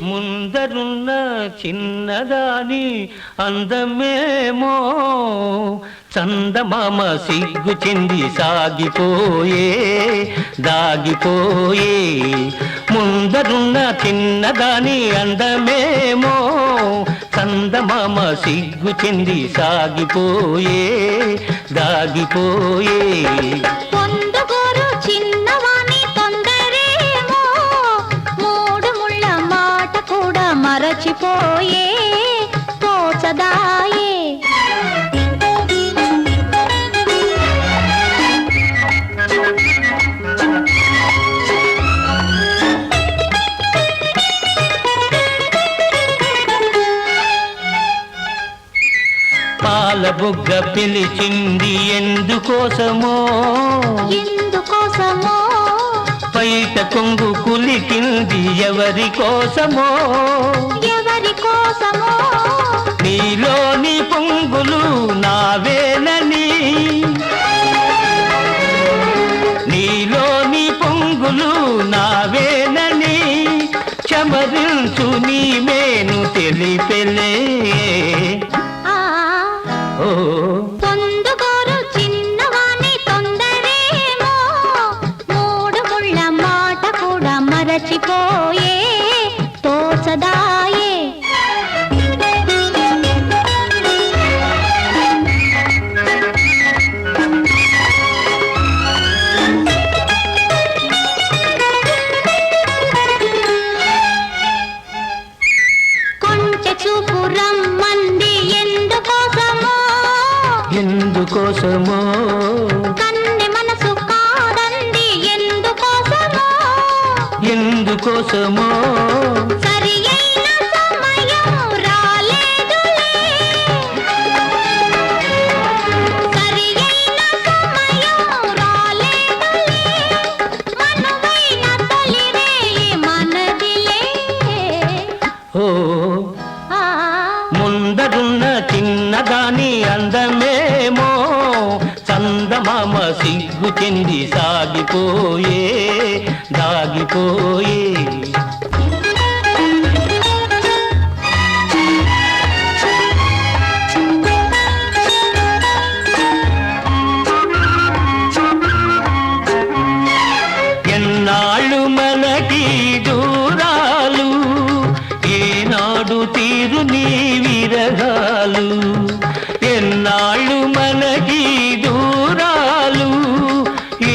ముందరున్న చిన్నదాని అందమేమో చందమామ సిగ్గు చెంది సాగిపోయే దాగిపోయే. ముందరున్న చిన్నదాని అందమేమో చందమామ సిగ్గు చెంది సాగిపోయే దాగిపోయే. మరచిపోయే తోచదాయే. పాల బుగ్గ పిలిచింది ఎందుకోసమో ఎందుకోసమో, బయట కొంగు కులికింది ఎవరి కోసమో ఎవరి కోసమో, నీలోని పొంగులు నావేనని నీలోని పొంగులు నావేనని చమరించు నీ మేను తెలిపెలే. తొందగోరు చిన్నవాణి తొందరేమో మూడు ముళ్ళ మాట కూడా మరచిపోయే తోచదాయే. కొంచె చూపు రమ్మంది ఎందుకోసమో ఎందుకోసమో, కన్నె మనసు కాదంది ఎందుకోసమో ఎందుకోసమో, సరి అయిన సమయం రాలేదులే, సరి అయిన సమయం రాలేదులే, మనవైన తొలిరే మనదిలే. ఓ ముందరున్న చిన్నదాని అందమేమో చందమామ సిగ్గు చెంది సాగిపోయే దాగిపోయే. ఎన్నాళ్ళు మనకి దూరాలు ఏనాడు తీరు నీ విరగాలు. ఎన్నాళ్ళు మనకి దూరాలు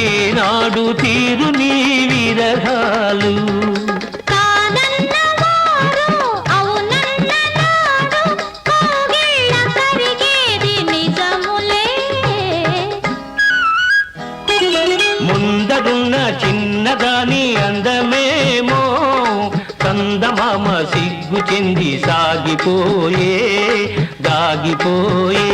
ఏనాడు తీరు నీ విరగాలు. కాదన్నవారు అవునన్ననాడు కోగిళ్ళ కరిగేది నిజములే. ముందరున్న చిన్నదాని అందమేమో చందమామ సిగ్గు చెంది సాగిపోయే దాగిపోయే.